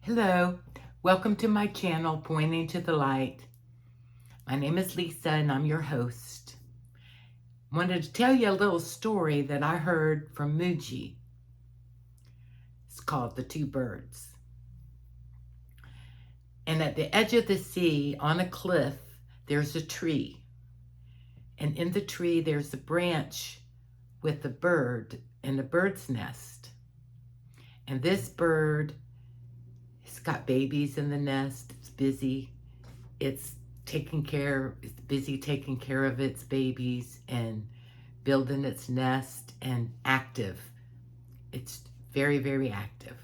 Hello, welcome to my channel, Pointing to the Light. My name is Lisa and I'm your host. Wanted to tell you a little story that I heard from Mooji. It's called The Two Birds. And at the edge of the sea, on a cliff, there's a tree. And in the tree, there's a branch with a bird and a bird's nest. And this bird has got babies in the nest. It's busy. It's busy taking care of its babies and building its nest and active. It's very, very active.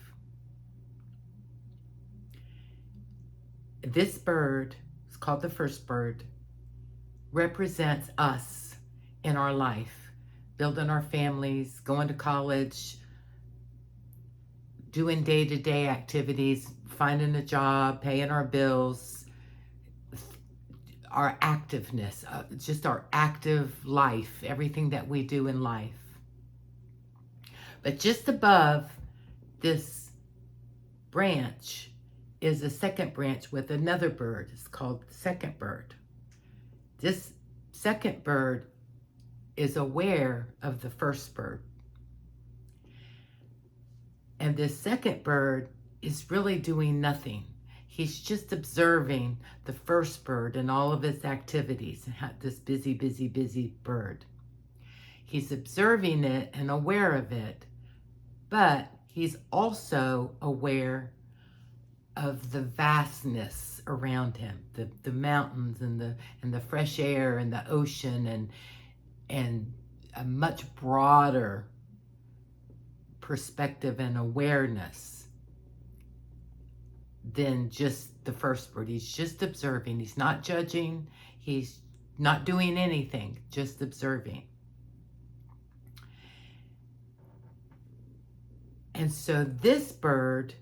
This bird, it's called the first bird, represents us in our life, building our families, going to college, doing day-to-day activities, finding a job, paying our bills, our activeness, just our active life, everything that we do in life. But just above this branch is a second branch with another bird. It's called the second bird. This second bird is aware of the first bird. And this second bird is really doing nothing. He's just observing the first bird and all of its activities, this busy, busy, busy bird. He's observing it and aware of it, but he's also aware of the vastness around him, the mountains and the fresh air and the ocean and a much broader perspective and awareness than just the first bird. He's just observing. He's not judging. He's not doing anything, just observing. And so this bird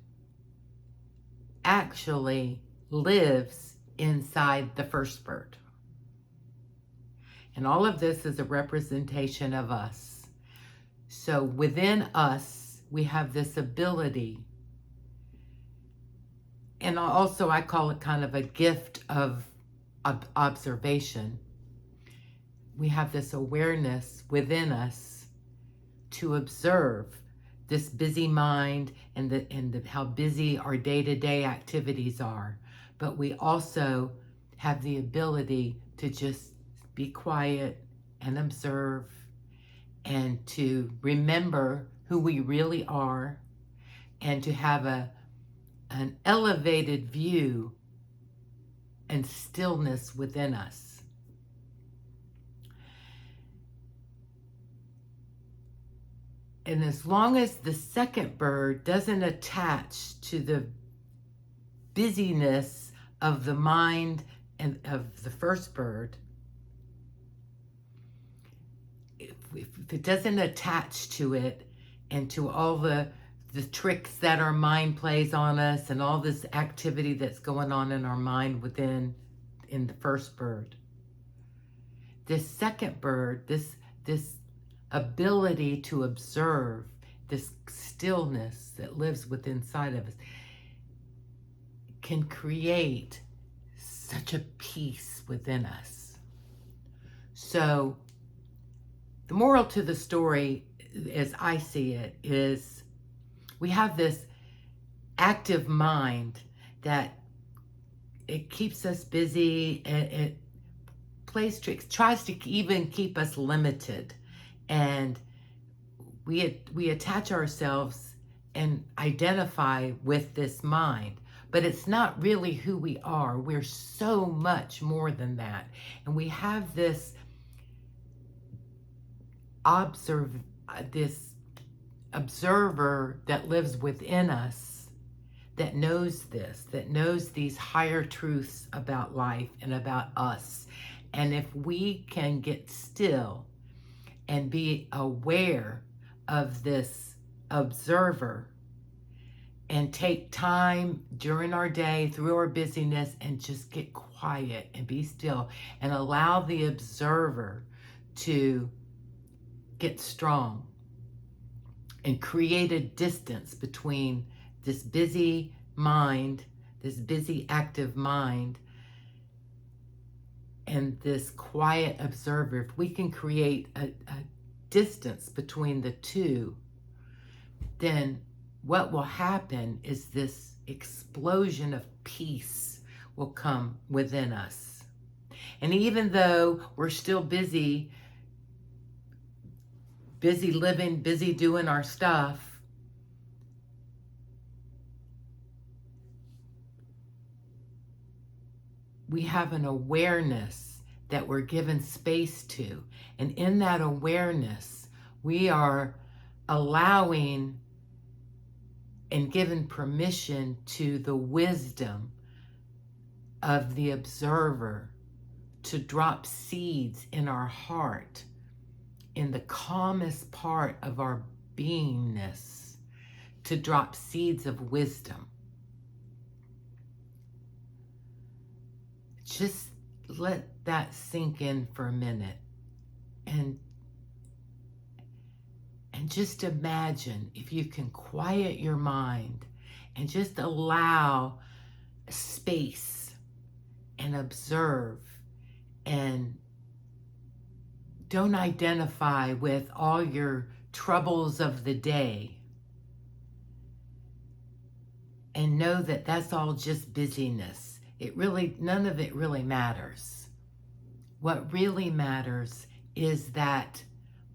actually lives inside the first bird. And all of this is a representation of us. So within us, we have this ability, and also I call it kind of a gift of observation. We have this awareness within us to observe this busy mind and how busy our day-to-day activities are. But we also have the ability to just be quiet and observe and to remember who we really are and to have an elevated view and stillness within us. And as long as the second bird doesn't attach to the busyness of the mind and of the first bird, if it doesn't attach to it and to all the tricks that our mind plays on us and all this activity that's going on in our mind in the first bird, this second bird, this ability to observe, this stillness that lives within inside of us, can create such a peace within us. So the moral to the story, as I see it, is we have this active mind that it keeps us busy, it plays tricks, tries to even keep us limited. And we attach ourselves and identify with this mind, but it's not really who we are. We're so much more than that. And we have this observer that lives within us that knows this, that knows these higher truths about life and about us. And if we can get still and be aware of this observer and take time during our day through our busyness and just get quiet and be still and allow the observer to get strong and create a distance between this busy mind, this busy, active mind, and this quiet observer, if we can create a distance between the two, then what will happen is this explosion of peace will come within us. And even though we're still busy living, busy doing our stuff, we have an awareness that we're given space to. And in that awareness, we are allowing and given permission to the wisdom of the observer to drop seeds in our heart, in the calmest part of our beingness, to drop seeds of wisdom. Just let that sink in for a minute, and just imagine if you can quiet your mind and just allow space and observe, and don't identify with all your troubles of the day, and know that that's all just busyness. None of it really matters. What really matters is that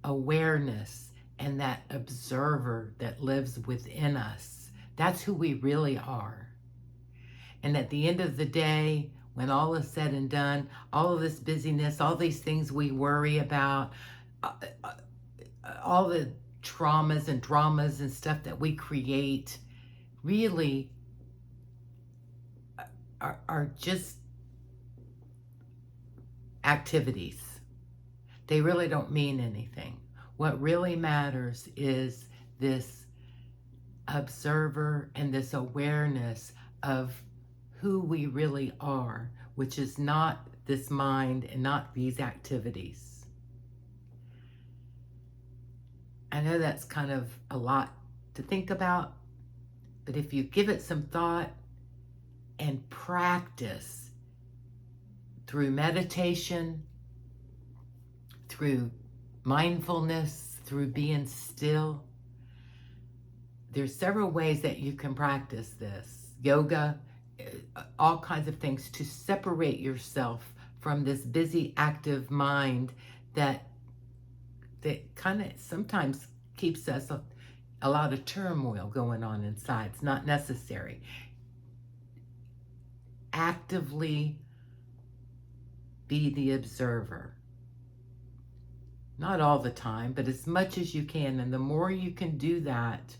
awareness and that observer that lives within us. That's who we really are. And at the end of the day, when all is said and done, all of this busyness, all these things we worry about, all the traumas and dramas and stuff that we create, really are just activities. They really don't mean anything. What really matters is this observer and this awareness of who we really are, which is not this mind and not these activities. I know that's kind of a lot to think about, but if you give it some thought and practice through meditation, through mindfulness, through being still, there's several ways that you can practice this. Yoga, all kinds of things to separate yourself from this busy, active mind that kind of sometimes keeps us a lot of turmoil going on inside. It's not necessary. Actively be the observer. Not all the time, but as much as you can. And the more you can do that,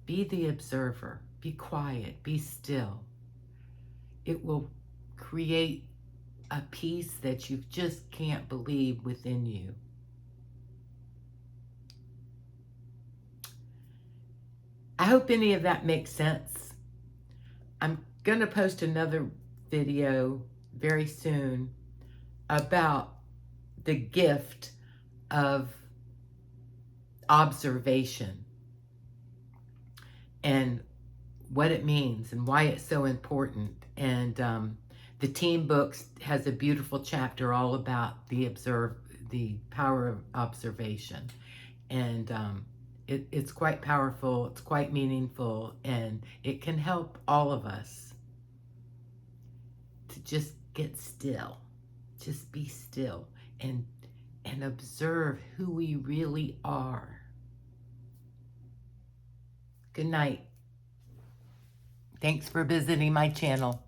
be the observer. Be quiet. Be still. It will create a peace that you just can't believe within you. I hope any of that makes sense. I'm going to post another video very soon about the gift of observation and what it means and why it's so important. And the Team Books has a beautiful chapter all about the power of observation. And it's quite powerful, it's quite meaningful, and it can help all of us to just get still. Just be still and observe who we really are. Good night. Thanks for visiting my channel.